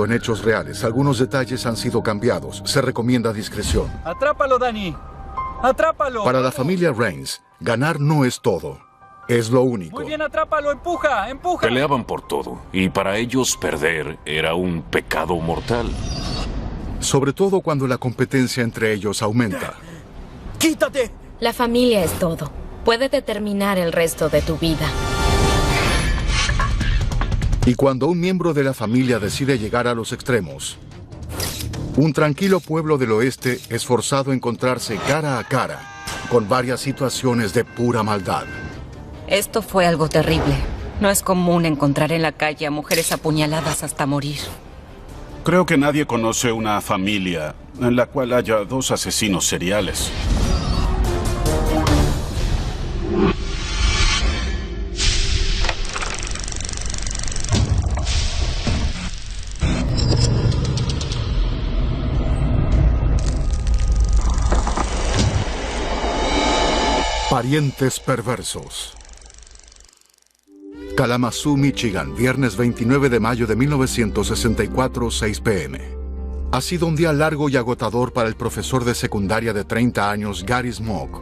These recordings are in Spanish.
en hechos reales. Algunos detalles han sido cambiados. Se recomienda discreción. ¡Atrápalo, Danny! ¡Atrápalo! Para la familia Rains, ganar no es todo. Es lo único. Muy bien, atrápalo. ¡Empuja! ¡Empuja! Peleaban por todo, y para ellos perder era un pecado mortal. Sobre todo cuando la competencia entre ellos aumenta. ¡Quítate! La familia es todo. Puede determinar el resto de tu vida. Y cuando un miembro de la familia decide llegar a los extremos, un tranquilo pueblo del oeste es forzado a encontrarse cara a cara con varias situaciones de pura maldad. Esto fue algo terrible. No es común encontrar en la calle a mujeres apuñaladas hasta morir. Creo que nadie conoce una familia en la cual haya 2 asesinos seriales. Parientes perversos. Kalamazoo, Michigan, viernes 29 de mayo de 1964, 6 p.m. Ha sido un día largo y agotador para el profesor de secundaria de 30 años, Gary Smoke.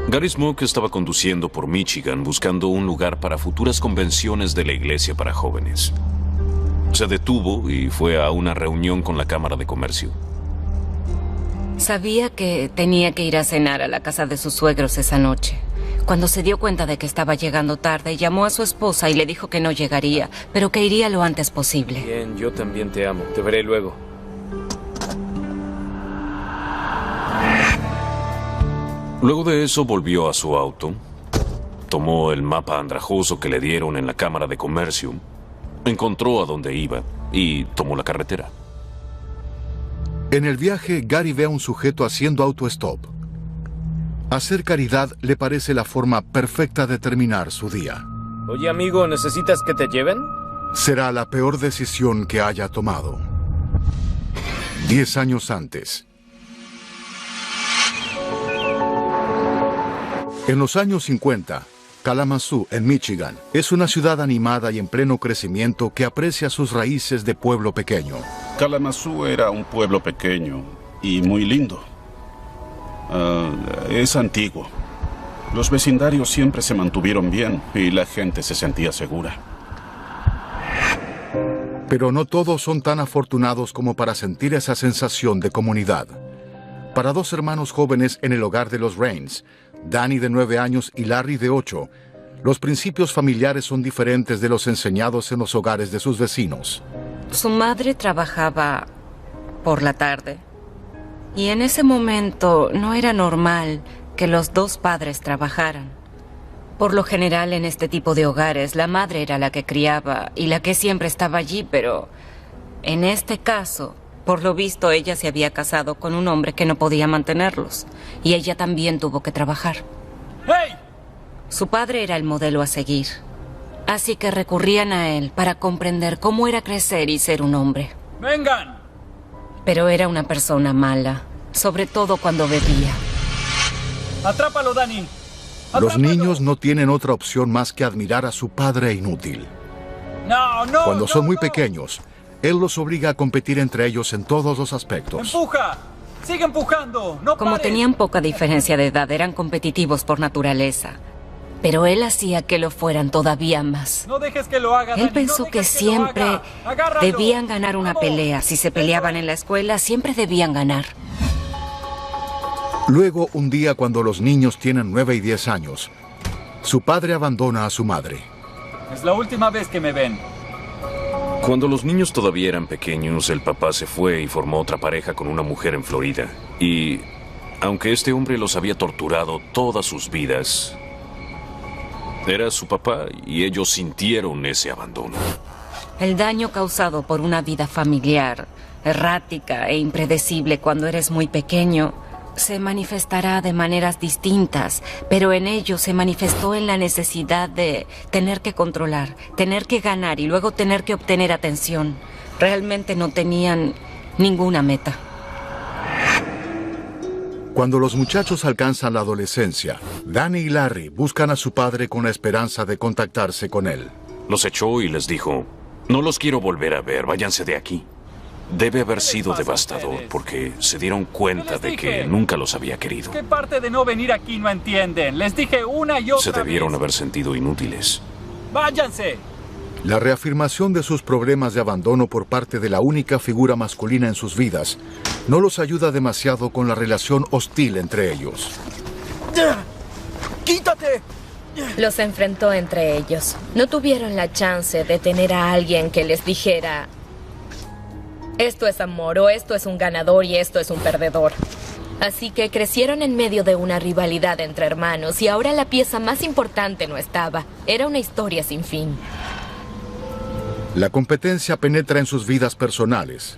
Gary Smoke estaba conduciendo por Michigan buscando un lugar para futuras convenciones de la iglesia para jóvenes. Se detuvo y fue a una reunión con la Cámara de Comercio. Sabía que tenía que ir a cenar a la casa de sus suegros esa noche. Cuando se dio cuenta de que estaba llegando tarde, llamó a su esposa y le dijo que no llegaría, pero que iría lo antes posible. Bien, yo también te amo. Te veré luego. Luego de eso volvió a su auto, tomó el mapa andrajoso que le dieron en la Cámara de Comercio, encontró a dónde iba y tomó la carretera. En el viaje, Gary ve a un sujeto haciendo autostop. Hacer caridad le parece la forma perfecta de terminar su día. Oye, amigo, ¿necesitas que te lleven? Será la peor decisión que haya tomado. 10 años antes. En los años 50, Kalamazoo, en Michigan, es una ciudad animada y en pleno crecimiento que aprecia sus raíces de pueblo pequeño. Kalamazoo era un pueblo pequeño y muy lindo. Es antiguo. Los vecindarios siempre se mantuvieron bien y la gente se sentía segura. Pero no todos son tan afortunados como para sentir esa sensación de comunidad. Para 2 hermanos jóvenes en el hogar de los Rains, Danny de 9 años y Larry de 8, los principios familiares son diferentes de los enseñados en los hogares de sus vecinos. Su madre trabajaba por la tarde. Y en ese momento no era normal que los 2 padres trabajaran. Por lo general en este tipo de hogares la madre era la que criaba y la que siempre estaba allí, pero en este caso, por lo visto ella se había casado con un hombre que no podía mantenerlos y ella también tuvo que trabajar. ¡Hey! Su padre era el modelo a seguir, así que recurrían a él para comprender cómo era crecer y ser un hombre. ¡Vengan! Pero era una persona mala, sobre todo cuando bebía. ¡Atrápalo, Danny! Los niños no tienen otra opción más que admirar a su padre inútil. ¡No, no! Cuando son muy no. pequeños, él los obliga a competir entre ellos en todos los aspectos. ¡Empuja! ¡Sigue empujando! ¡No Como pares! tenían poca diferencia de edad, eran competitivos por naturaleza. Pero él hacía que lo fueran todavía más. No dejes que lo haga, Él Danny, pensó no que dejes que lo siempre haga. Agárralo. debían ganar una Vamos. pelea. Si se peleaban en la escuela, siempre debían ganar. Luego, un día cuando los niños tienen 9 y 10 años, su padre abandona a su madre. Es la última vez que me ven. Cuando los niños todavía eran pequeños, el papá se fue y formó otra pareja con una mujer en Florida. Y aunque este hombre los había torturado todas sus vidas, era su papá y ellos sintieron ese abandono. El daño causado por una vida familiar, errática e impredecible cuando eres muy pequeño, se manifestará de maneras distintas, pero en ello se manifestó en la necesidad de tener que controlar, tener que ganar y luego tener que obtener atención. Realmente no tenían ninguna meta. Cuando los muchachos alcanzan la adolescencia, Danny y Larry buscan a su padre con la esperanza de contactarse con él. Los echó y les dijo: No los quiero volver a ver. Váyanse de aquí. Debe haber sido devastador porque se dieron cuenta de que nunca los había querido. ¿Qué parte de no venir aquí no entienden? Les dije una y otra Se debieron vez. haber sentido inútiles. ¡Váyanse! La reafirmación de sus problemas de abandono por parte de la única figura masculina en sus vidas no los ayuda demasiado con la relación hostil entre ellos. ¡Quítate! Los enfrentó entre ellos. No tuvieron la chance de tener a alguien que les dijera: esto es amor, o esto es un ganador y esto es un perdedor. Así que crecieron en medio de una rivalidad entre hermanos y ahora la pieza más importante no estaba. Era una historia sin fin. La competencia penetra en sus vidas personales,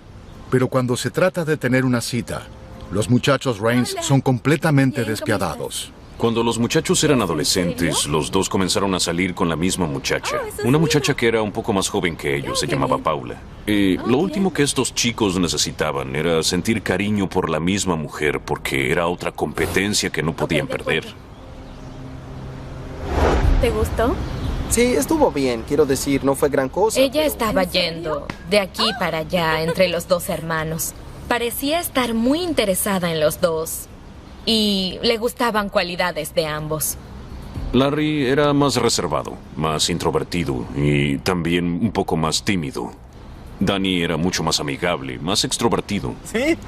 pero cuando se trata de tener una cita, los muchachos Rains son completamente despiadados. Cuando los muchachos eran adolescentes, los dos comenzaron a salir con la misma muchacha. Una muchacha que era un poco más joven que ellos, se llamaba Paula. Lo último que estos chicos necesitaban era sentir cariño por la misma mujer, porque era otra competencia que no podían perder. ¿Te gustó? Sí, estuvo bien. Quiero decir, no fue gran cosa. Ella estaba yendo de aquí para allá entre los dos hermanos. Parecía estar muy interesada en los dos y le gustaban cualidades de ambos. Larry era más reservado, más introvertido y también un poco más tímido. Danny era mucho más amigable, más extrovertido. ¿Sí?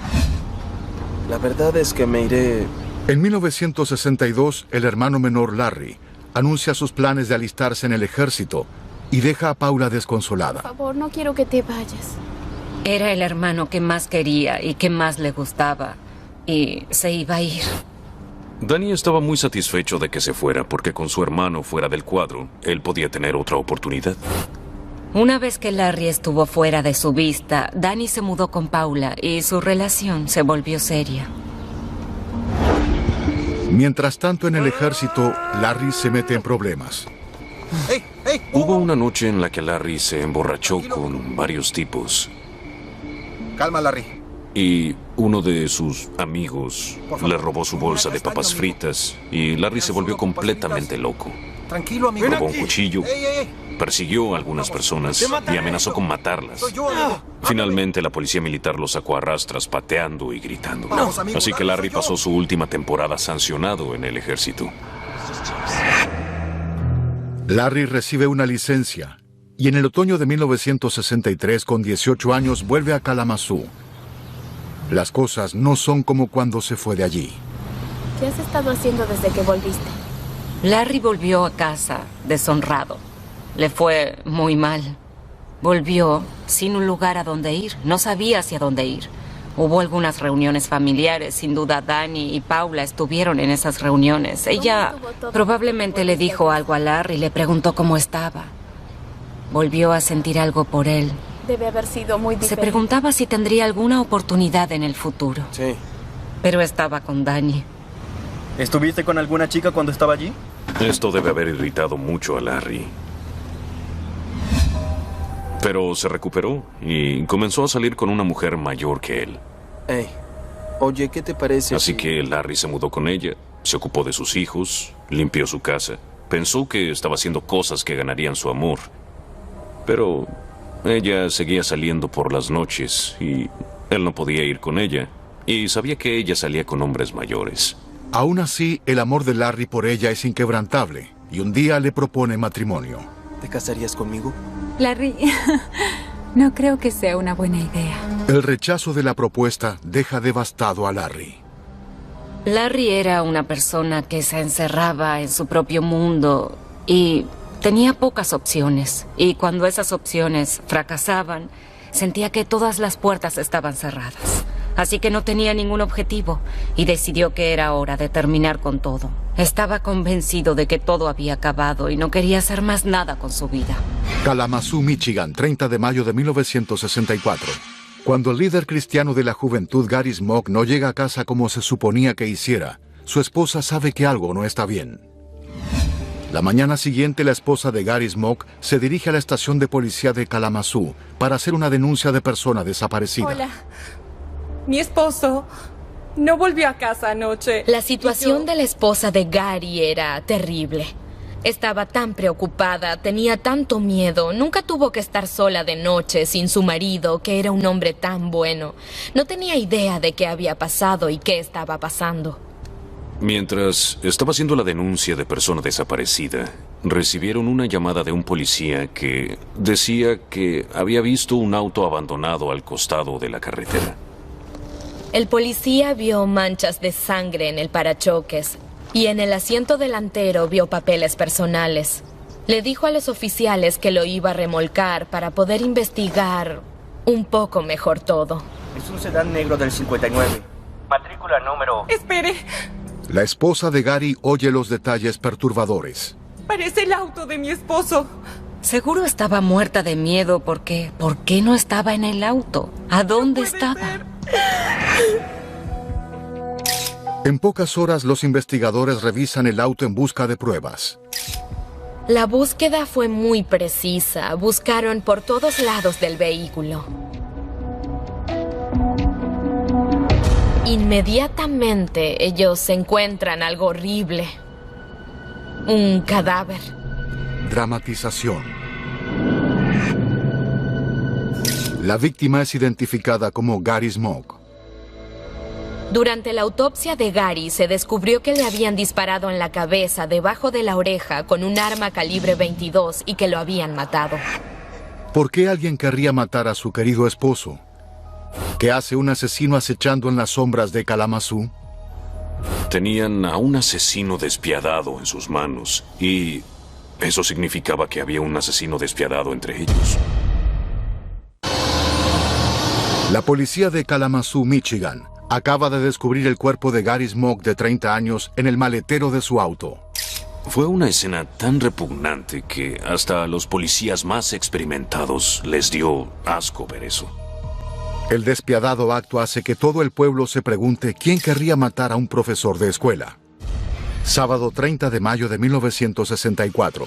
La verdad es que me iré... En 1962, el hermano menor Larry anuncia sus planes de alistarse en el ejército y deja a Paula desconsolada. Por favor, no quiero que te vayas. Era el hermano que más quería y que más le gustaba. Y se iba a ir. Danny estaba muy satisfecho de que se fuera porque con su hermano fuera del cuadro, él podía tener otra oportunidad. Una vez que Larry estuvo fuera de su vista, Danny se mudó con Paula y su relación se volvió seria. Mientras tanto, en el ejército, Larry se mete en problemas. Hubo una noche en la que Larry se emborrachó con varios tipos. Calma, Larry. Y uno de sus amigos le robó su bolsa de papas fritas y Larry se volvió completamente loco. Tranquilo, amigo. Robó un cuchillo, persiguió a algunas personas y amenazó con matarlas. Finalmente, la policía militar lo sacó a rastras, pateando y gritando. Así que Larry pasó su última temporada sancionado en el ejército. Larry recibe una licencia y en el otoño de 1963, con 18 años, vuelve a Kalamazoo. Las cosas no son como cuando se fue de allí. ¿Qué has estado haciendo desde que volviste? Larry volvió a casa deshonrado. Le fue muy mal. Volvió sin un lugar a donde ir. No sabía hacia dónde ir. Hubo algunas reuniones familiares. Sin duda, Danny y Paula estuvieron en esas reuniones. Ella probablemente le dijo algo a Larry y le preguntó cómo estaba. Volvió a sentir algo por él. Debe haber sido muy diferente. Se preguntaba si tendría alguna oportunidad en el futuro. Sí. Pero estaba con Danny. ¿Estuviste con alguna chica cuando estaba allí? Esto debe haber irritado mucho a Larry. Pero se recuperó y comenzó a salir con una mujer mayor que él. Hey, oye, ¿qué te parece? Así que Larry se mudó con ella, se ocupó de sus hijos, limpió su casa. Pensó que estaba haciendo cosas que ganarían su amor. Pero ella seguía saliendo por las noches y él no podía ir con ella. Y sabía que ella salía con hombres mayores. Aún así, el amor de Larry por ella es inquebrantable y un día le propone matrimonio. ¿Te casarías conmigo? Larry, no creo que sea una buena idea. El rechazo de la propuesta deja devastado a Larry. Larry era una persona que se encerraba en su propio mundo y tenía pocas opciones. Y cuando esas opciones fracasaban, sentía que todas las puertas estaban cerradas. Así que no tenía ningún objetivo y decidió que era hora de terminar con todo. Estaba convencido de que todo había acabado y no quería hacer más nada con su vida. Kalamazoo, Michigan, 30 de mayo de 1964. Cuando el líder cristiano de la juventud, Gary Smoke, no llega a casa como se suponía que hiciera, su esposa sabe que algo no está bien. La mañana siguiente, la esposa de Gary Smoke se dirige a la estación de policía de Kalamazoo para hacer una denuncia de persona desaparecida. Hola. Mi esposo no volvió a casa anoche. La situación de la esposa de Gary era terrible. Estaba tan preocupada, tenía tanto miedo. Nunca tuvo que estar sola de noche sin su marido, que era un hombre tan bueno. No tenía idea de qué había pasado y qué estaba pasando. Mientras estaba haciendo la denuncia de persona desaparecida, recibieron una llamada de un policía que decía que había visto un auto abandonado al costado de la carretera. El policía vio manchas de sangre en el parachoques y en el asiento delantero vio papeles personales. Le dijo a los oficiales que lo iba a remolcar para poder investigar un poco mejor todo. Es un sedán negro del 59. Matrícula número... ¡Espere! La esposa de Gary oye los detalles perturbadores. Parece el auto de mi esposo. Seguro estaba muerta de miedo porque... ¿Por qué no estaba en el auto? ¿A dónde estaba? En pocas horas, los investigadores revisan el auto en busca de pruebas. La búsqueda fue muy precisa. Buscaron por todos lados del vehículo. Inmediatamente ellos encuentran algo horrible. Un cadáver. Dramatización. La víctima es identificada como Gary Smoke. Durante la autopsia de Gary se descubrió que le habían disparado en la cabeza debajo de la oreja con un arma calibre 22 y que lo habían matado. ¿Por qué alguien querría matar a su querido esposo? ¿Qué hace un asesino acechando en las sombras de Kalamazoo? Tenían a un asesino despiadado en sus manos y eso significaba que había un asesino despiadado entre ellos. La policía de Kalamazoo, Michigan, acaba de descubrir el cuerpo de Gary Smoke de 30 años en el maletero de su auto. Fue una escena tan repugnante que hasta a los policías más experimentados les dio asco ver eso. El despiadado acto hace que todo el pueblo se pregunte quién querría matar a un profesor de escuela. Sábado 30 de mayo de 1964.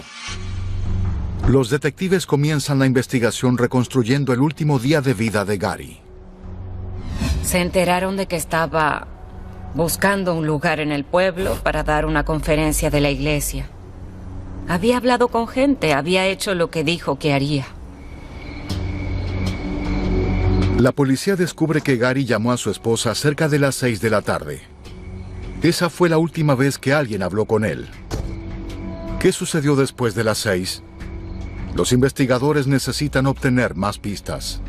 Los detectives comienzan la investigación reconstruyendo el último día de vida de Gary. Se enteraron de que estaba buscando un lugar en el pueblo para dar una conferencia de la iglesia. Había hablado con gente, había hecho lo que dijo que haría. La policía descubre que Gary llamó a su esposa cerca de las 6 de la tarde. Esa fue la última vez que alguien habló con él. ¿Qué sucedió después de las 6? Los investigadores necesitan obtener más pistas.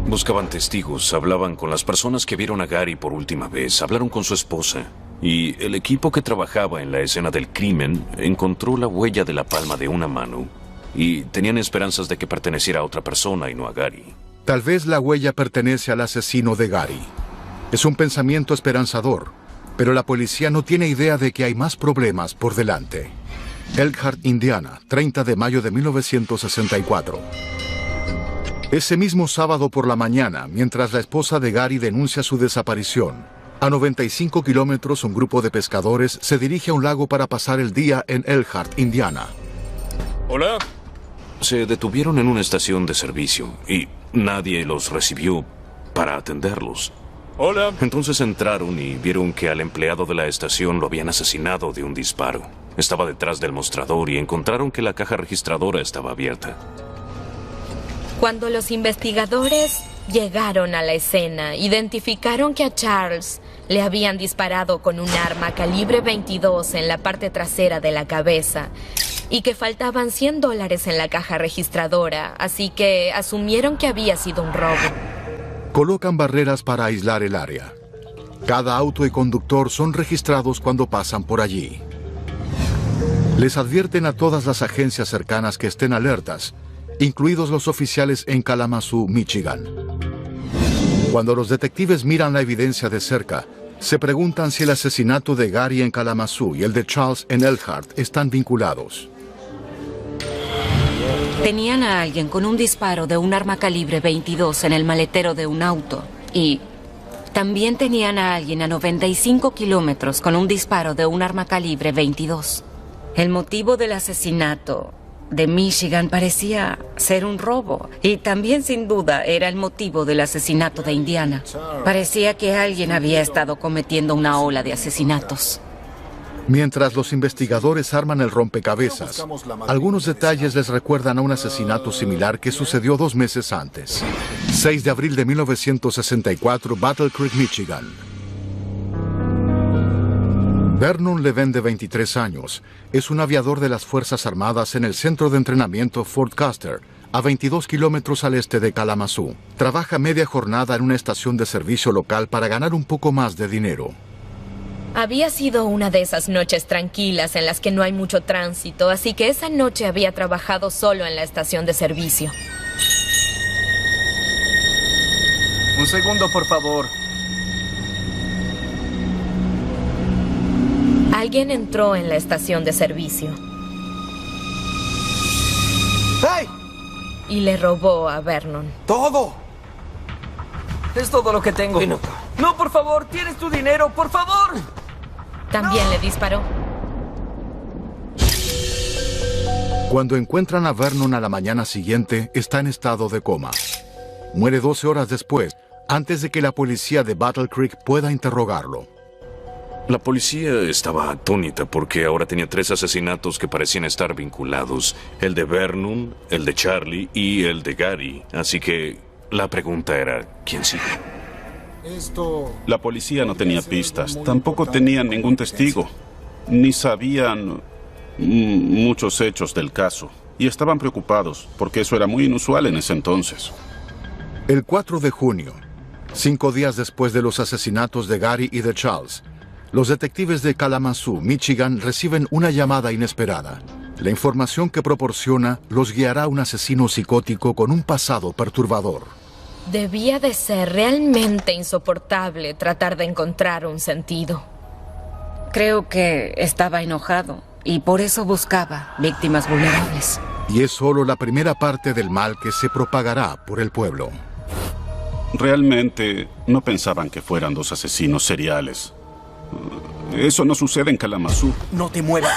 Buscaban testigos, hablaban con las personas que vieron a Gary por última vez, hablaron con su esposa. Y el equipo que trabajaba en la escena del crimen encontró la huella de la palma de una mano. Y tenían esperanzas de que perteneciera a otra persona y no a Gary. Tal vez la huella pertenece al asesino de Gary. Es un pensamiento esperanzador, pero la policía no tiene idea de que hay más problemas por delante. Elkhart, Indiana, 30 de mayo de 1964. Ese mismo sábado por la mañana, mientras la esposa de Gary denuncia su desaparición, a 95 kilómetros un grupo de pescadores se dirige a un lago para pasar el día en Elkhart, Indiana. Hola. Se detuvieron en una estación de servicio y nadie los recibió para atenderlos. Hola. Entonces entraron y vieron que al empleado de la estación lo habían asesinado de un disparo. Estaba detrás del mostrador y encontraron que la caja registradora estaba abierta. Cuando los investigadores llegaron a la escena, identificaron que a Charles le habían disparado con un arma calibre 22 en la parte trasera de la cabeza y que faltaban $100 en la caja registradora, así que asumieron que había sido un robo. Colocan barreras para aislar el área. Cada auto y conductor son registrados cuando pasan por allí. Les advierten a todas las agencias cercanas que estén alertas, incluidos los oficiales en Kalamazoo, Michigan. Cuando los detectives miran la evidencia de cerca, se preguntan si el asesinato de Gary en Kalamazoo y el de Charles en Elkhart están vinculados. Tenían a alguien con un disparo de un arma calibre 22 en el maletero de un auto y también tenían a alguien a 95 kilómetros con un disparo de un arma calibre 22. El motivo del asesinato de Michigan parecía ser un robo y también sin duda era el motivo del asesinato de Indiana. Parecía que alguien había estado cometiendo una ola de asesinatos. Mientras los investigadores arman el rompecabezas, algunos detalles les recuerdan a un asesinato similar que sucedió 2 meses antes. 6 de abril de 1964, Battle Creek, Michigan. Vernon Levin, de 23 años, es un aviador de las Fuerzas Armadas en el centro de entrenamiento Fort Custer, a 22 kilómetros al este de Kalamazoo. Trabaja media jornada en una estación de servicio local para ganar un poco más de dinero. Había sido una de esas noches tranquilas en las que no hay mucho tránsito, así que esa noche había trabajado solo en la estación de servicio. Un segundo, por favor. Alguien entró en la estación de servicio. ¡Hey! Y le robó a Vernon. ¡Todo! Es todo lo que tengo. No, por favor, tienes tu dinero, por favor. También le disparó. Cuando encuentran a Vernon a la mañana siguiente, está en estado de coma. Muere 12 horas después, antes de que la policía de Battle Creek pueda interrogarlo. La policía estaba atónita porque ahora tenía 3 asesinatos que parecían estar vinculados. El de Vernon, el de Charlie y el de Gary. Así que la pregunta era, ¿quién sigue? La policía no tenía pistas, tampoco tenían ningún testigo, ni sabían muchos hechos del caso. Y estaban preocupados, porque eso era muy inusual en ese entonces. El 4 de junio, 5 días después de los asesinatos de Gary y de Charles, los detectives de Kalamazoo, Michigan, reciben una llamada inesperada. La información que proporciona los guiará a un asesino psicótico con un pasado perturbador. Debía de ser realmente insoportable tratar de encontrar un sentido. Creo que estaba enojado y por eso buscaba víctimas vulnerables. Y es solo la primera parte del mal que se propagará por el pueblo. Realmente no pensaban que fueran 2 asesinos seriales. Eso no sucede en Kalamazoo. No te muevas.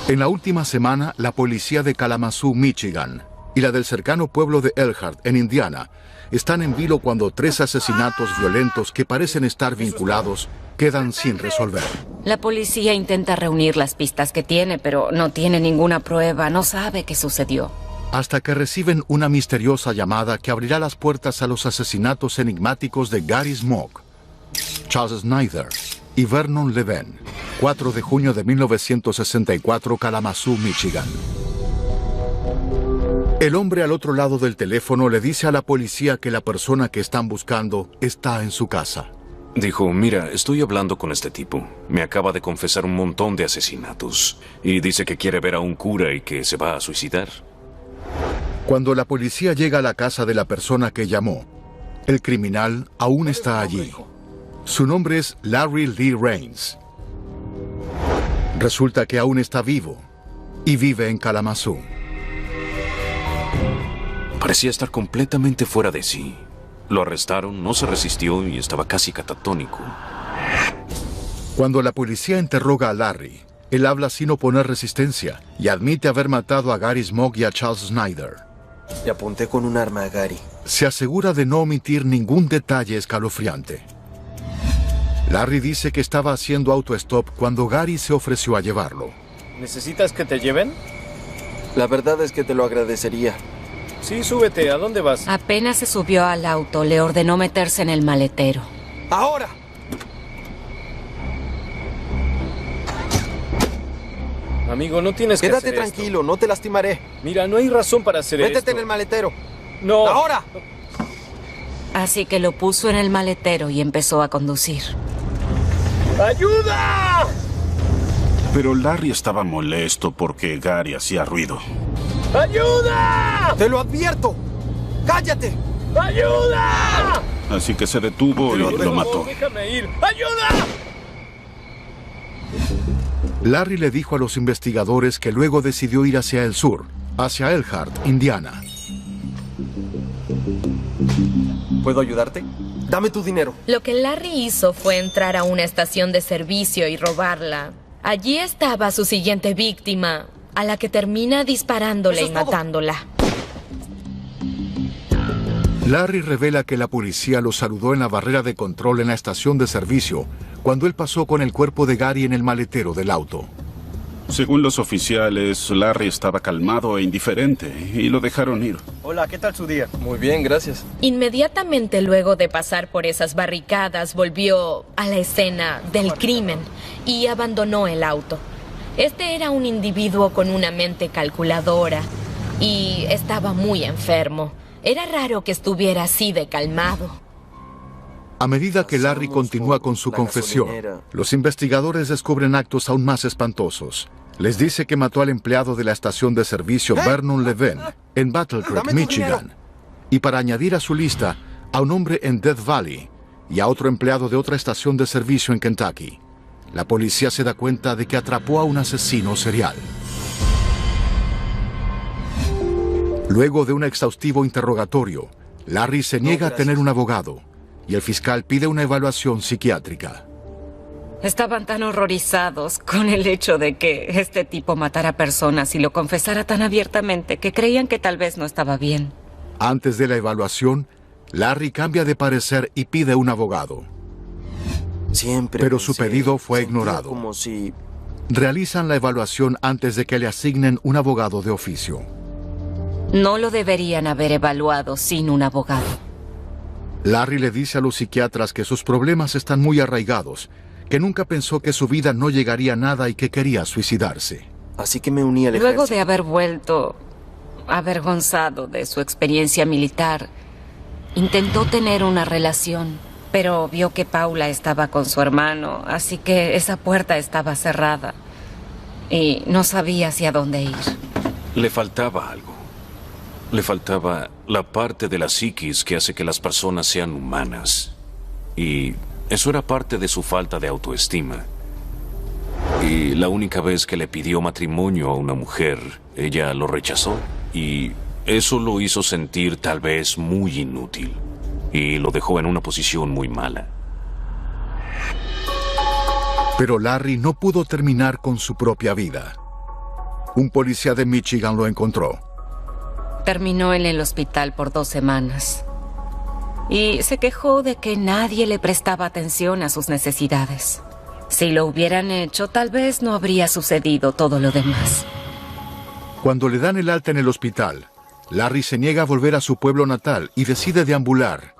En la última semana, la policía de Kalamazoo, Michigan, y la del cercano pueblo de Elkhart, en Indiana, están en vilo cuando 3 asesinatos violentos que parecen estar vinculados quedan sin resolver. La policía intenta reunir las pistas que tiene, pero no tiene ninguna prueba, no sabe qué sucedió. Hasta que reciben una misteriosa llamada que abrirá las puertas a los asesinatos enigmáticos de Gary Smoke, Charles Snyder y Vernon Levin. 4 de junio de 1964, Kalamazoo, Michigan. El hombre al otro lado del teléfono le dice a la policía que la persona que están buscando está en su casa. Dijo, mira, estoy hablando con este tipo. Me acaba de confesar un montón de asesinatos. Y dice que quiere ver a un cura y que se va a suicidar. Cuando la policía llega a la casa de la persona que llamó, el criminal aún está allí. Su nombre es Larry Lee Rains. Resulta que aún está vivo y vive en Kalamazoo. Parecía estar completamente fuera de sí. Lo arrestaron, no se resistió y estaba casi catatónico. Cuando la policía interroga a Larry, él habla sin oponer resistencia y admite haber matado a Gary Smoke y a Charles Snyder. Le apunté con un arma a Gary. Se asegura de no omitir ningún detalle escalofriante. Larry dice que estaba haciendo autostop cuando Gary se ofreció a llevarlo. ¿Necesitas que te lleven? La verdad es que te lo agradecería. Sí, súbete. ¿A dónde vas? Apenas se subió al auto, le ordenó meterse en el maletero. ¡Ahora! Amigo, no tienes que hacer esto. Quédate tranquilo, no te lastimaré. Mira, no hay razón para hacer esto. Métete en el maletero. No. ¡Ahora! Así que lo puso en el maletero y empezó a conducir. ¡Ayuda! Pero Larry estaba molesto porque Gary hacía ruido. ¡Ayuda! ¡Te lo advierto! ¡Cállate! ¡Ayuda! Así que se detuvo y lo mató. ¡Déjame ir! ¡Ayuda! Larry le dijo a los investigadores que luego decidió ir hacia el sur, hacia Elkhart, Indiana. ¿Puedo ayudarte? Dame tu dinero. Lo que Larry hizo fue entrar a una estación de servicio y robarla. Allí estaba su siguiente víctima, a la que termina disparándole y matándola. Larry revela que la policía lo saludó en la barrera de control en la estación de servicio cuando él pasó con el cuerpo de Gary en el maletero del auto. Según los oficiales, Larry estaba calmado e indiferente y lo dejaron ir. Hola, ¿qué tal su día? Muy bien, gracias. Inmediatamente luego de pasar por esas barricadas, volvió a la escena del crimen y abandonó el auto. Este era un individuo con una mente calculadora y estaba muy enfermo. Era raro que estuviera así de calmado. A medida que Larry continúa con su confesión, los investigadores descubren actos aún más espantosos. Les dice que mató al empleado de la estación de servicio Vernon Levin en Battle Creek, Michigan. Y para añadir a su lista, a un hombre en Death Valley y a otro empleado de otra estación de servicio en Kentucky. La policía se da cuenta de que atrapó a un asesino serial. Luego de un exhaustivo interrogatorio, Larry se niega a tener un abogado y el fiscal pide una evaluación psiquiátrica. Estaban tan horrorizados con el hecho de que este tipo matara personas y lo confesara tan abiertamente que creían que tal vez no estaba bien. Antes de la evaluación, Larry cambia de parecer y pide un abogado. Pero su pedido fue ignorado. Realizan la evaluación antes de que le asignen un abogado de oficio. No lo deberían haber evaluado sin un abogado. Larry le dice a los psiquiatras que sus problemas están muy arraigados, que nunca pensó que su vida no llegaría a nada y que quería suicidarse. Así que me uní al ejército. Luego de haber vuelto avergonzado de su experiencia militar, intentó tener una relación, pero vio que Paula estaba con su hermano, así que esa puerta estaba cerrada y no sabía hacia dónde ir. Le faltaba algo. Le faltaba la parte de la psiquis que hace que las personas sean humanas. Y eso era parte de su falta de autoestima. Y la única vez que le pidió matrimonio a una mujer, ella lo rechazó. Y eso lo hizo sentir tal vez muy inútil. Y lo dejó en una posición muy mala. Pero Larry no pudo terminar con su propia vida. Un policía de Michigan lo encontró. Terminó en el hospital por 2 semanas. Y se quejó de que nadie le prestaba atención a sus necesidades. Si lo hubieran hecho, tal vez no habría sucedido todo lo demás. Cuando le dan el alta en el hospital, Larry se niega a volver a su pueblo natal y decide deambular.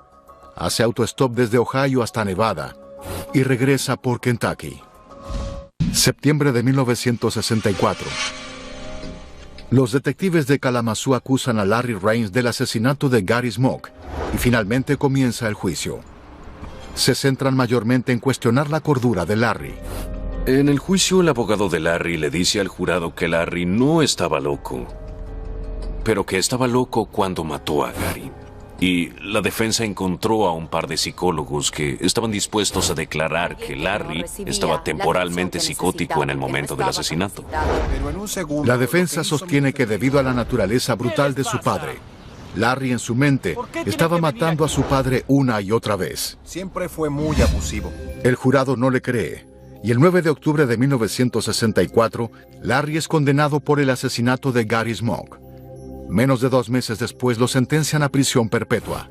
Hace autostop desde Ohio hasta Nevada y regresa por Kentucky. Septiembre de 1964. Los detectives de Kalamazoo acusan a Larry Raines del asesinato de Gary Smoke y finalmente comienza el juicio. Se centran mayormente en cuestionar la cordura de Larry. En el juicio, el abogado de Larry le dice al jurado que Larry no estaba loco, pero que estaba loco cuando mató a Gary. Y la defensa encontró a un par de psicólogos que estaban dispuestos a declarar que Larry estaba temporalmente psicótico en el momento del asesinato. La defensa sostiene que debido a la naturaleza brutal de su padre, Larry en su mente estaba matando a su padre una y otra vez. Siempre fue muy abusivo. El jurado no le cree, y el 9 de octubre de 1964, Larry es condenado por el asesinato de Gary Smoke. Menos de 2 meses después lo sentencian a prisión perpetua.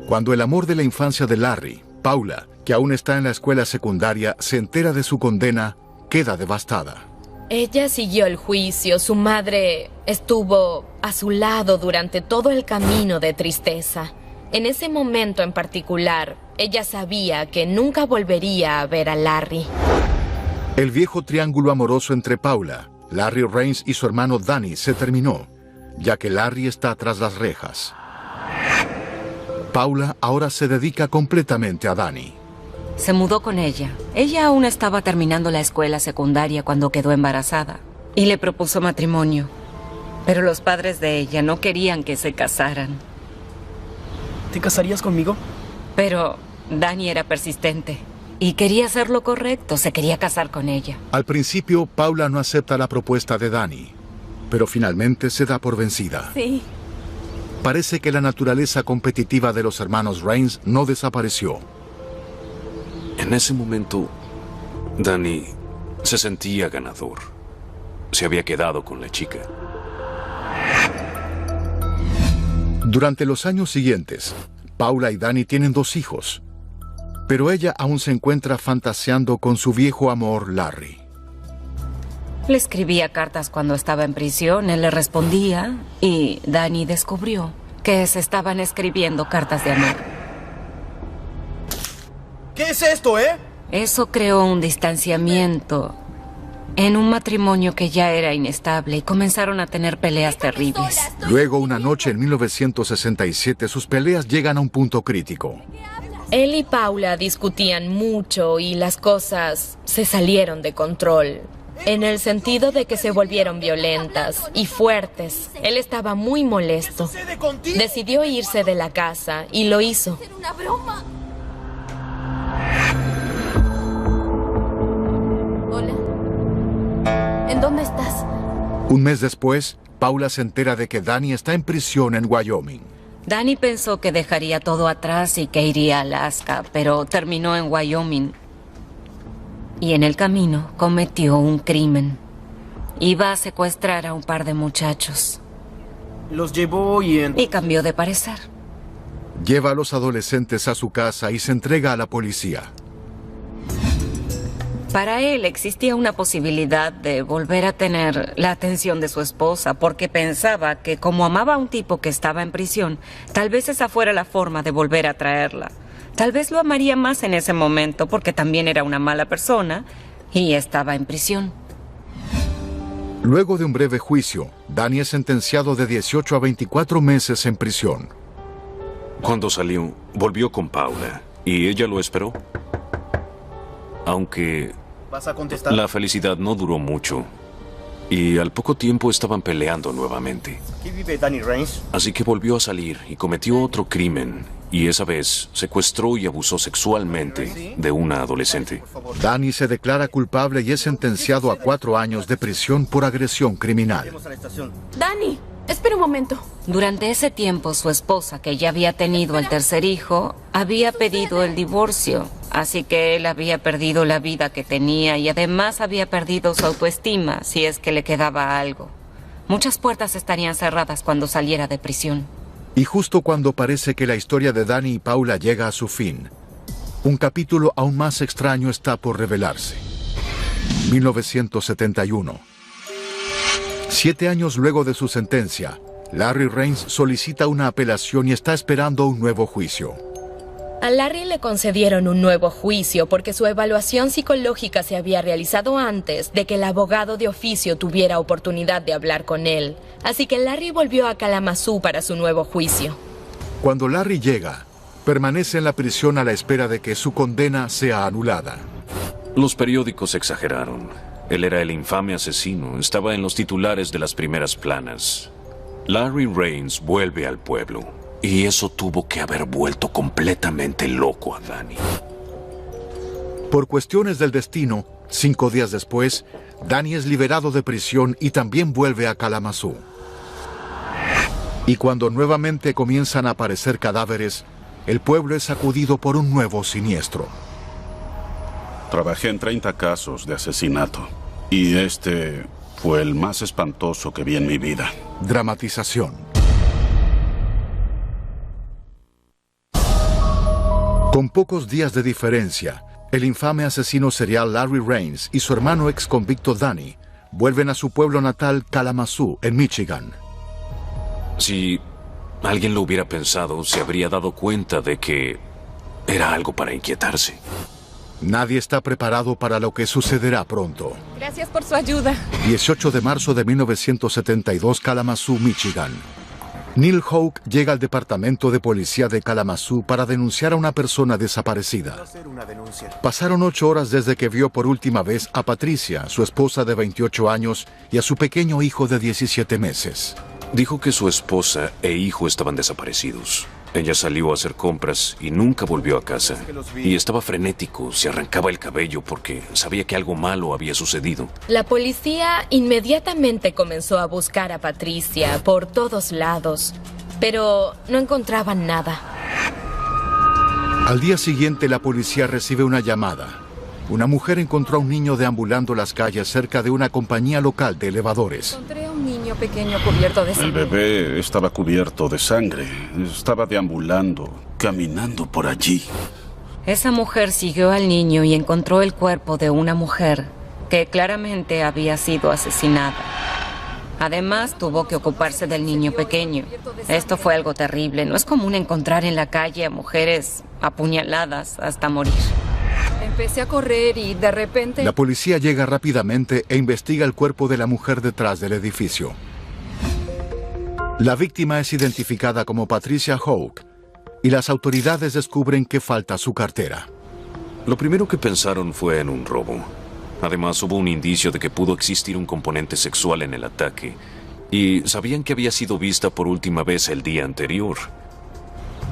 Cuando el amor de la infancia de Larry, Paula, que aún está en la escuela secundaria, se entera de su condena, queda devastada. Ella siguió el juicio. Su madre estuvo a su lado durante todo el camino de tristeza. En ese momento en particular, ella sabía que nunca volvería a ver a Larry. El viejo triángulo amoroso entre Paula, Larry Raines y su hermano Danny se terminó, ya que Larry está tras las rejas. Paula ahora se dedica completamente a Danny. Se mudó con ella. Ella aún estaba terminando la escuela secundaria cuando quedó embarazada y le propuso matrimonio. Pero los padres de ella no querían que se casaran. ¿Te casarías conmigo? Pero Danny era persistente y quería hacer lo correcto. Se quería casar con ella. Al principio, Paula no acepta la propuesta de Danny, pero finalmente se da por vencida. Sí. Parece que la naturaleza competitiva de los hermanos Raines no desapareció. En ese momento, Danny se sentía ganador. Se había quedado con la chica. Durante los años siguientes, Paula y Danny tienen 2 hijos, pero ella aún se encuentra fantaseando con su viejo amor, Larry. Le escribía cartas cuando estaba en prisión, él le respondía y Danny descubrió que se estaban escribiendo cartas de amor. ¿Qué es esto, Eso creó un distanciamiento en un matrimonio que ya era inestable y comenzaron a tener peleas terribles. Luego, una noche en 1967, sus peleas llegan a un punto crítico. Él y Paula discutían mucho y las cosas se salieron de control. En el sentido de que se volvieron violentas y fuertes. Él estaba muy molesto. Decidió irse de la casa y lo hizo. Hola. ¿En dónde estás? Un mes después, Paula se entera de que Danny está en prisión en Wyoming. Danny pensó que dejaría todo atrás y que iría a Alaska, pero terminó en Wyoming. Y en el camino cometió un crimen. Iba a secuestrar a un par de muchachos. Los llevó y cambió de parecer. Lleva a los adolescentes a su casa y se entrega a la policía. Para él existía una posibilidad de volver a tener la atención de su esposa, porque pensaba que como amaba a un tipo que estaba en prisión, tal vez esa fuera la forma de volver a traerla. Tal vez lo amaría más en ese momento porque también era una mala persona y estaba en prisión. Luego de un breve juicio, Danny es sentenciado de 18 a 24 meses en prisión. Cuando salió, volvió con Paula y ella lo esperó. Aunque ¿Vas a contestar? La felicidad no duró mucho y al poco tiempo estaban peleando nuevamente. Aquí vive Danny Rains. Así que volvió a salir y cometió otro crimen. Y esa vez secuestró y abusó sexualmente de una adolescente. Danny se declara culpable y es sentenciado a 4 años de prisión por agresión criminal. Danny, espera un momento. Durante ese tiempo, su esposa, que ya había tenido el tercer hijo, había pedido el divorcio. Así que él había perdido la vida que tenía y además había perdido su autoestima, si es que le quedaba algo. Muchas puertas estarían cerradas cuando saliera de prisión. Y justo cuando parece que la historia de Danny y Paula llega a su fin, un capítulo aún más extraño está por revelarse. 1971. 7 años luego de su sentencia, Larry Rains solicita una apelación y está esperando un nuevo juicio. A Larry le concedieron un nuevo juicio porque su evaluación psicológica se había realizado antes de que el abogado de oficio tuviera oportunidad de hablar con él. Así que Larry volvió a Kalamazoo para su nuevo juicio. Cuando Larry llega, permanece en la prisión a la espera de que su condena sea anulada. Los periódicos exageraron. Él era el infame asesino, estaba en los titulares de las primeras planas. Larry Rains vuelve al pueblo. Y eso tuvo que haber vuelto completamente loco a Danny. Por cuestiones del destino, 5 días después, Danny es liberado de prisión y también vuelve a Kalamazoo. Y cuando nuevamente comienzan a aparecer cadáveres, el pueblo es sacudido por un nuevo siniestro. Trabajé en 30 casos de asesinato. Y este fue el más espantoso que vi en mi vida. Dramatización. Con pocos días de diferencia, el infame asesino serial Larry Rains y su hermano ex convicto Danny vuelven a su pueblo natal Kalamazoo, en Michigan. Si alguien lo hubiera pensado, se habría dado cuenta de que era algo para inquietarse. Nadie está preparado para lo que sucederá pronto. Gracias por su ayuda. 18 de marzo de 1972, Kalamazoo, Michigan. Neil Houck llega al departamento de policía de Kalamazoo para denunciar a una persona desaparecida. Pasaron 8 horas desde que vio por última vez a Patricia, su esposa de 28 años, y a su pequeño hijo de 17 meses. Dijo que su esposa e hijo estaban desaparecidos. Ella salió a hacer compras y nunca volvió a casa. Y estaba frenético, se arrancaba el cabello porque sabía que algo malo había sucedido. La policía inmediatamente comenzó a buscar a Patricia por todos lados, pero no encontraban nada. Al día siguiente, la policía recibe una llamada. Una mujer encontró a un niño deambulando las calles cerca de una compañía local de elevadores. Encontré a un un niño pequeño cubierto de El sangre. bebé estaba cubierto de sangre. Estaba deambulando, caminando por allí. Esa mujer siguió al niño y encontró el cuerpo de una mujer que claramente había sido asesinada. Además, tuvo que ocuparse del niño pequeño. Esto fue algo terrible. No es común encontrar en la calle a mujeres apuñaladas hasta morir. Empecé a correr y de repente... La policía llega rápidamente e investiga el cuerpo de la mujer detrás del edificio. La víctima es identificada como Patricia Houck y las autoridades descubren que falta su cartera. Lo primero que pensaron fue en un robo. Además, hubo un indicio de que pudo existir un componente sexual en el ataque y sabían que había sido vista por última vez el día anterior.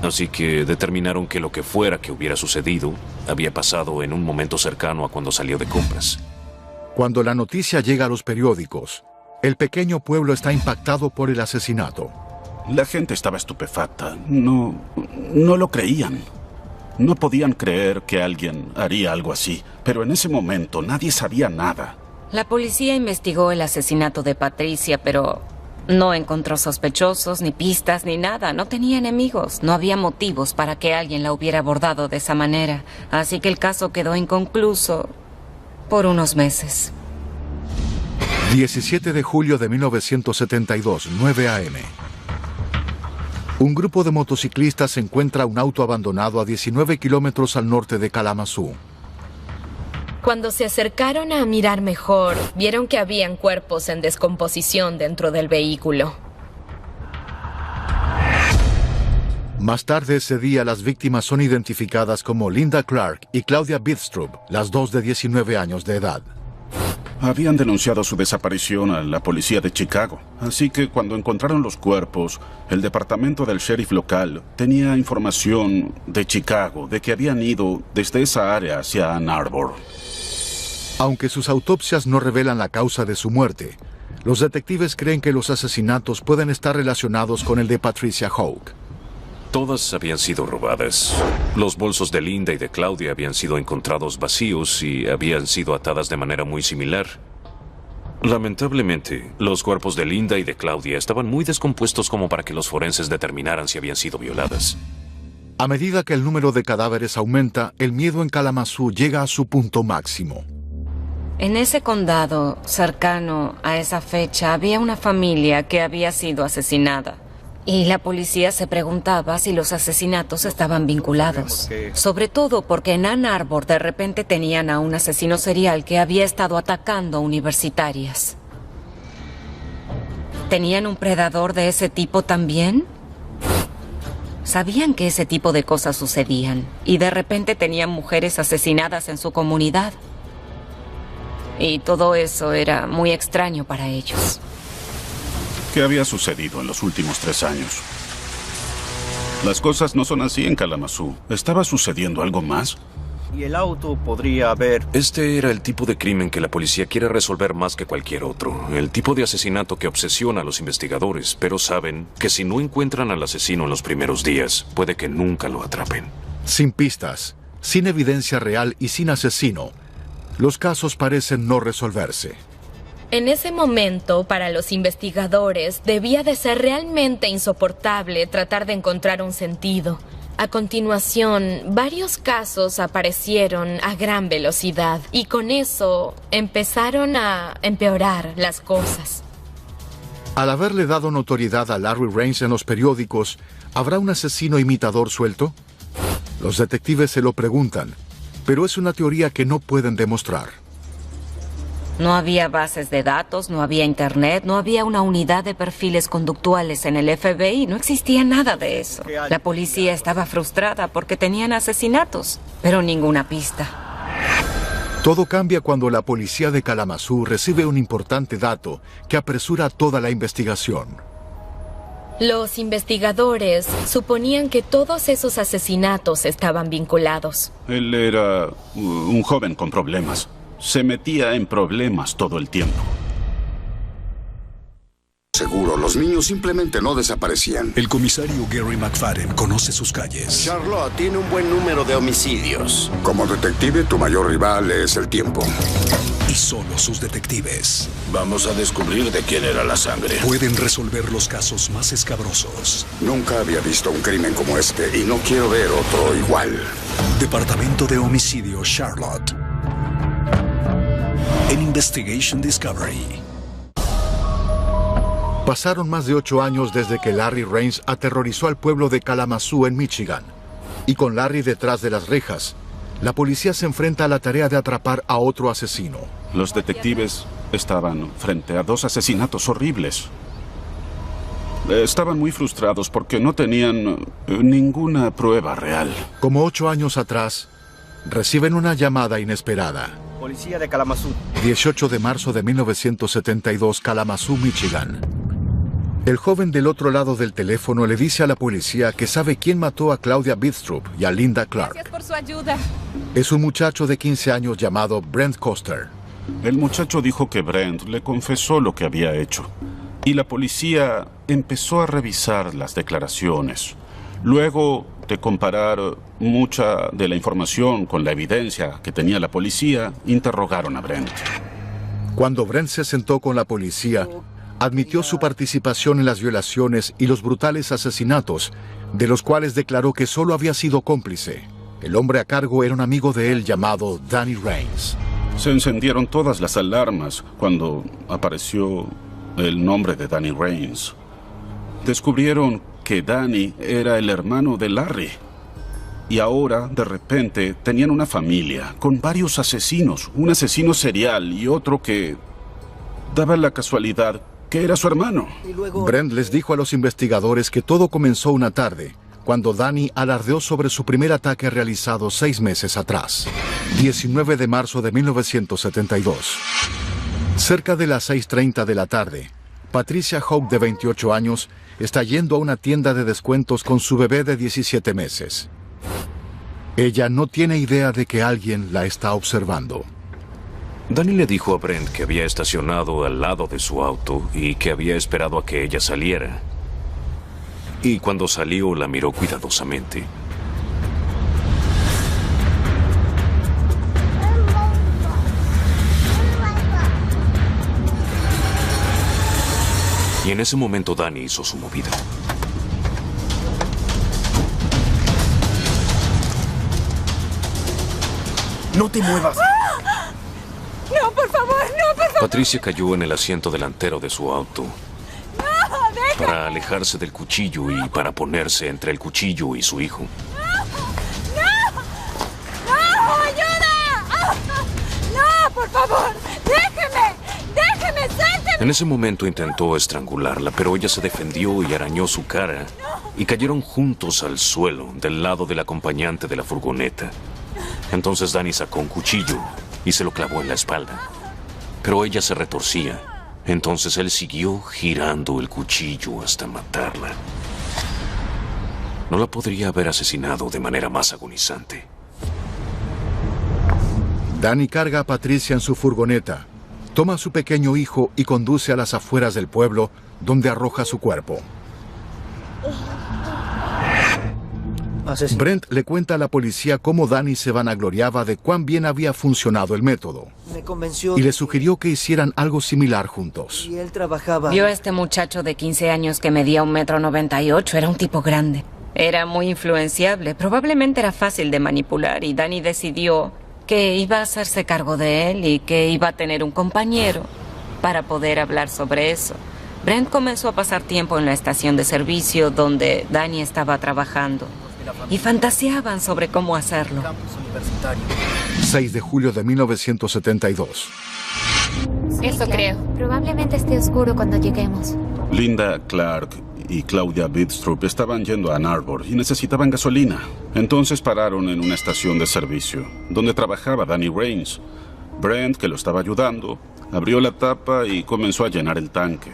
Así que determinaron que lo que fuera que hubiera sucedido había pasado en un momento cercano a cuando salió de compras. Cuando la noticia llega a los periódicos, el pequeño pueblo está impactado por el asesinato. La gente estaba estupefacta. No lo creían. No podían creer que alguien haría algo así. Pero en ese momento nadie sabía nada. La policía investigó el asesinato de Patricia, pero no encontró sospechosos, ni pistas, ni nada. No tenía enemigos. No había motivos para que alguien la hubiera abordado de esa manera. Así que el caso quedó inconcluso por unos meses. 17 de julio de 1972, 9 a.m. Un grupo de motociclistas encuentra un auto abandonado a 19 kilómetros al norte de Kalamazoo. Cuando se acercaron a mirar mejor, vieron que habían cuerpos en descomposición dentro del vehículo. Más tarde ese día, las víctimas son identificadas como Linda Clark y Claudia Bidstrup, las dos de 19 años de edad. Habían denunciado su desaparición a la policía de Chicago. Así que cuando encontraron los cuerpos, el departamento del sheriff local tenía información de Chicago, de que habían ido desde esa área hacia Ann Arbor. Aunque sus autopsias no revelan la causa de su muerte, los detectives creen que los asesinatos pueden estar relacionados con el de Patricia Houck. Todas habían sido robadas. Los bolsos de Linda y de Claudia habían sido encontrados vacíos y habían sido atadas de manera muy similar. Lamentablemente, los cuerpos de Linda y de Claudia estaban muy descompuestos como para que los forenses determinaran si habían sido violadas. A medida que el número de cadáveres aumenta, el miedo en Kalamazoo llega a su punto máximo. En ese condado, cercano a esa fecha, había una familia que había sido asesinada. Y la policía se preguntaba si los asesinatos estaban vinculados. Sobre todo porque en Ann Arbor de repente tenían a un asesino serial que había estado atacando universitarias. ¿Tenían un predador de ese tipo también? Sabían que ese tipo de cosas sucedían y de repente tenían mujeres asesinadas en su comunidad. Y todo eso era muy extraño para ellos. ¿Qué había sucedido en los últimos 3 años? Las cosas no son así en Kalamazoo. ¿Estaba sucediendo algo más? Y el auto podría haber... Este era el tipo de crimen que la policía quiere resolver más que cualquier otro. El tipo de asesinato que obsesiona a los investigadores, pero saben que si no encuentran al asesino en los primeros días, puede que nunca lo atrapen. Sin pistas, sin evidencia real y sin asesino, los casos parecen no resolverse. En ese momento, para los investigadores, debía de ser realmente insoportable tratar de encontrar un sentido. A continuación, varios casos aparecieron a gran velocidad y con eso empezaron a empeorar las cosas. Al haberle dado notoriedad a Larry Raines en los periódicos, ¿habrá un asesino imitador suelto? Los detectives se lo preguntan, pero es una teoría que no pueden demostrar. No había bases de datos, no había internet, no había una unidad de perfiles conductuales en el FBI, no existía nada de eso. La policía estaba frustrada porque tenían asesinatos, pero ninguna pista. Todo cambia cuando la policía de Kalamazoo recibe un importante dato que apresura toda la investigación. Los investigadores suponían que todos esos asesinatos estaban vinculados. Él era un joven con problemas. Se metía en problemas todo el tiempo. Seguro, los niños simplemente no desaparecían. El comisario Gary McFadden conoce sus calles. Charlotte tiene un buen número de homicidios. Como detective, tu mayor rival es el tiempo. Y solo sus detectives Vamos a descubrir de quién era la sangre. pueden resolver los casos más escabrosos. Nunca había visto un crimen como este y no quiero ver otro igual. Departamento de Homicidio Charlotte. En Investigation Discovery. Pasaron más de 8 años desde que Larry Rains aterrorizó al pueblo de Kalamazoo, en Michigan. Y con Larry detrás de las rejas, la policía se enfrenta a la tarea de atrapar a otro asesino. Los detectives estaban frente a 2 asesinatos horribles. Estaban muy frustrados porque no tenían ninguna prueba real. Como 8 años atrás, reciben una llamada inesperada. Policía de Kalamazoo. 18 de marzo de 1972, Kalamazoo, Michigan. El joven del otro lado del teléfono le dice a la policía que sabe quién mató a Claudia Bidstrup y a Linda Clark. Gracias por su ayuda. Es un muchacho de 15 años llamado Brent Koster. El muchacho dijo que Brent le confesó lo que había hecho. Y la policía empezó a revisar las declaraciones. Luego de comparar mucha de la información con la evidencia que tenía la policía, interrogaron a Brent. Cuando Brent se sentó con la policía, admitió su participación en las violaciones y los brutales asesinatos, de los cuales declaró que solo había sido cómplice. El hombre a cargo era un amigo de él llamado Danny Rains. Se encendieron todas las alarmas cuando apareció el nombre de Danny Rains. Descubrieron que Danny era el hermano de Larry. Y ahora, de repente, tenían una familia con varios asesinos. Un asesino serial y otro que daba la casualidad que era su hermano. Brent les dijo a los investigadores que todo comenzó una tarde, cuando Danny alardeó sobre su primer ataque realizado 6 meses atrás, 19 de marzo de 1972. Cerca de las 6:30 de la tarde, Patricia Hope, de 28 años, está yendo a una tienda de descuentos con su bebé de 17 meses. Ella no tiene idea de que alguien la está observando. Danny le dijo a Brent que había estacionado al lado de su auto y que había esperado a que ella saliera. Y cuando salió, la miró cuidadosamente. Y en ese momento Danny hizo su movida. No te muevas. No, por favor, no, por favor. Patricia cayó en el asiento delantero de su auto No, deja. para alejarse del cuchillo y para ponerse entre el cuchillo y su hijo. ¡No, ayuda! ¡No, por favor! ¡Déjeme, suélteme! En ese momento intentó estrangularla, pero ella se defendió y arañó su cara y cayeron juntos al suelo del lado del acompañante de la furgoneta. Entonces Danny sacó un cuchillo y se lo clavó en la espalda. Pero ella se retorcía. Entonces él siguió girando el cuchillo hasta matarla. No la podría haber asesinado de manera más agonizante. Danny carga a Patricia en su furgoneta, toma a su pequeño hijo y conduce a las afueras del pueblo, donde arroja su cuerpo. Brent le cuenta a la policía cómo Danny se vanagloriaba de cuán bien había funcionado el método. Me convenció Y le sugirió que hicieran algo similar juntos. y él trabajaba. Vio a este muchacho de 15 años que medía 1,98 m. Era un tipo grande. Era muy influenciable. Probablemente era fácil de manipular y Danny decidió que iba a hacerse cargo de él y que iba a tener un compañero para poder hablar sobre eso. Brent comenzó a pasar tiempo en la estación de servicio donde Danny estaba trabajando y fantaseaban sobre cómo hacerlo. 6 de julio de 1972. Eso creo. Probablemente esté oscuro cuando lleguemos. Linda Clark y Claudia Bidstrup estaban yendo a Ann Arbor y necesitaban gasolina. Entonces pararon en una estación de servicio, donde trabajaba Danny Rains. Brent, que lo estaba ayudando, abrió la tapa y comenzó a llenar el tanque.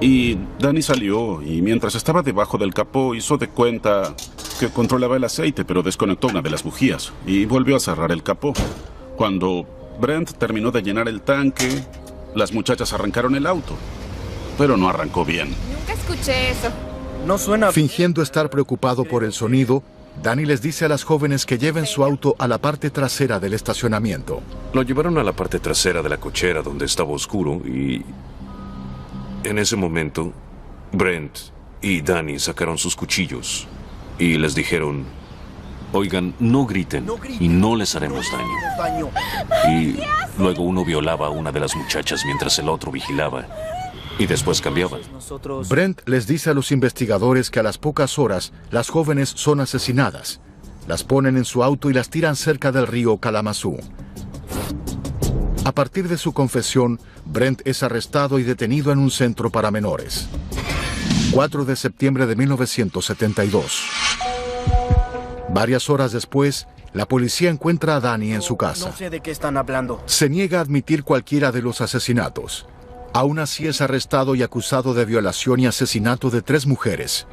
Y Danny salió y mientras estaba debajo del capó hizo de cuenta que controlaba el aceite, pero desconectó una de las bujías y volvió a cerrar el capó. Cuando Brent terminó de llenar el tanque, las muchachas arrancaron el auto, pero no arrancó bien. Nunca escuché eso. No suena... Fingiendo estar preocupado por el sonido, Danny les dice a las jóvenes que lleven su auto a la parte trasera del estacionamiento. Lo llevaron a la parte trasera de la cochera donde estaba oscuro y... en ese momento, Brent y Danny sacaron sus cuchillos y les dijeron: oigan, no griten y no les haremos daño. Y luego uno violaba a una de las muchachas mientras el otro vigilaba. Y después cambiaban. Brent les dice a los investigadores que a las pocas horas las jóvenes son asesinadas. Las ponen en su auto y las tiran cerca del río Kalamazoo. A partir de su confesión, Brent es arrestado y detenido en un centro para menores. 4 de septiembre de 1972. Varias horas después, la policía encuentra a Danny en su casa. No sé de qué están hablando. Se niega a admitir cualquiera de los asesinatos. Aún así es arrestado y acusado de violación y asesinato de 3 mujeres.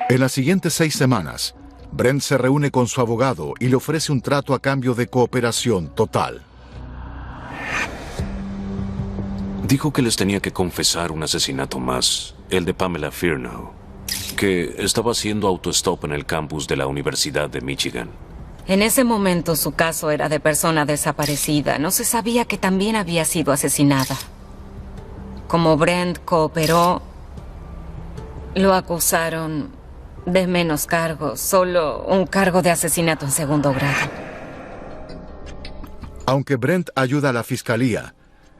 En las siguientes 6 semanas, Brent se reúne con su abogado y le ofrece un trato a cambio de cooperación total. Dijo que les tenía que confesar un asesinato más, el de Pamela Fiernow, que estaba haciendo autostop en el campus de la Universidad de Michigan. En ese momento su caso era de persona desaparecida. No se sabía que también había sido asesinada. Como Brent cooperó, lo acusaron de menos cargos, solo un cargo de asesinato en segundo grado. Aunque Brent ayuda a la fiscalía,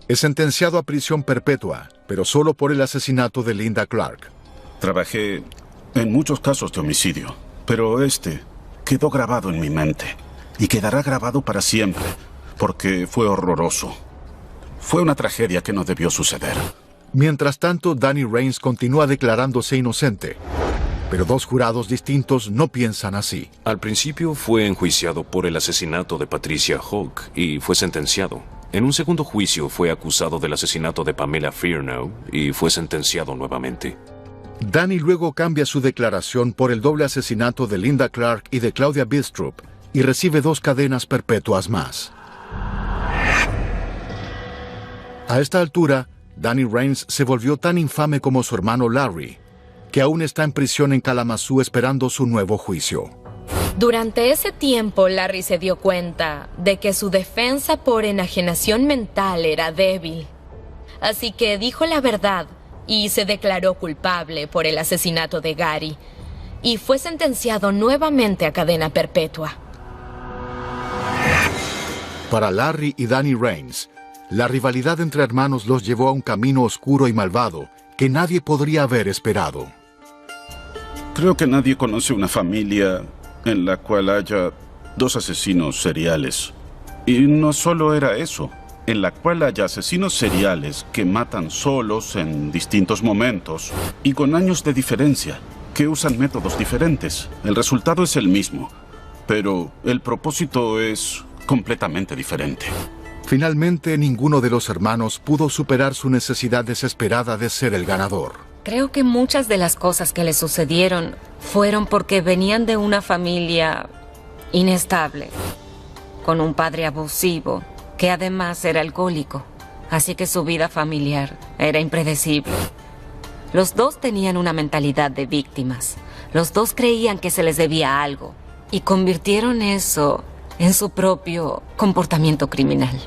es sentenciado a prisión perpetua, pero solo por el asesinato de Linda Clark. Trabajé en muchos casos de homicidio, pero este quedó grabado en mi mente y quedará grabado para siempre, porque fue horroroso. Fue una tragedia que no debió suceder. Mientras tanto, Danny Rains continúa declarándose inocente, pero 2 jurados distintos no piensan así. Al principio fue enjuiciado por el asesinato de Patricia Hawk y fue sentenciado. En un segundo juicio fue acusado del asesinato de Pamela Fiernow y fue sentenciado nuevamente. Danny luego cambia su declaración por el doble asesinato de Linda Clark y de Claudia Bistrup y recibe 2 cadenas perpetuas más. A esta altura, Danny Rains se volvió tan infame como su hermano Larry, que aún está en prisión en Kalamazoo esperando su nuevo juicio. Durante ese tiempo, Larry se dio cuenta de que su defensa por enajenación mental era débil. Así que dijo la verdad y se declaró culpable por el asesinato de Gary, y fue sentenciado nuevamente a cadena perpetua. Para Larry y Danny Rains, la rivalidad entre hermanos los llevó a un camino oscuro y malvado que nadie podría haber esperado. Creo que nadie conoce una familia en la cual haya 2 asesinos seriales. Y no solo era eso, en la cual haya asesinos seriales que matan solos en distintos momentos y con años de diferencia, que usan métodos diferentes. El resultado es el mismo, pero el propósito es completamente diferente. Finalmente, ninguno de los hermanos pudo superar su necesidad desesperada de ser el ganador. Creo que muchas de las cosas que le sucedieron fueron porque venían de una familia inestable, con un padre abusivo, que además era alcohólico, así que su vida familiar era impredecible. Los 2 tenían una mentalidad de víctimas. Los 2 creían que se les debía algo y convirtieron eso en su propio comportamiento criminal.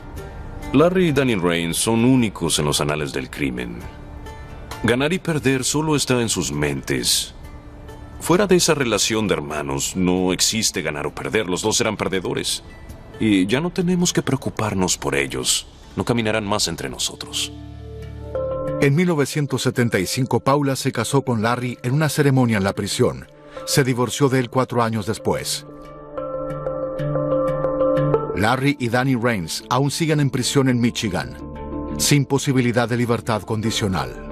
Larry y Danny Rains son únicos en los anales del crimen. Ganar y perder solo está en sus mentes. Fuera de esa relación de hermanos, no existe ganar o perder. Los 2 eran perdedores. Y ya no tenemos que preocuparnos por ellos. No caminarán más entre nosotros. En 1975, Paula se casó con Larry en una ceremonia en la prisión. Se divorció de él 4 años después. Larry y Danny Rains aún siguen en prisión en Michigan, sin posibilidad de libertad condicional.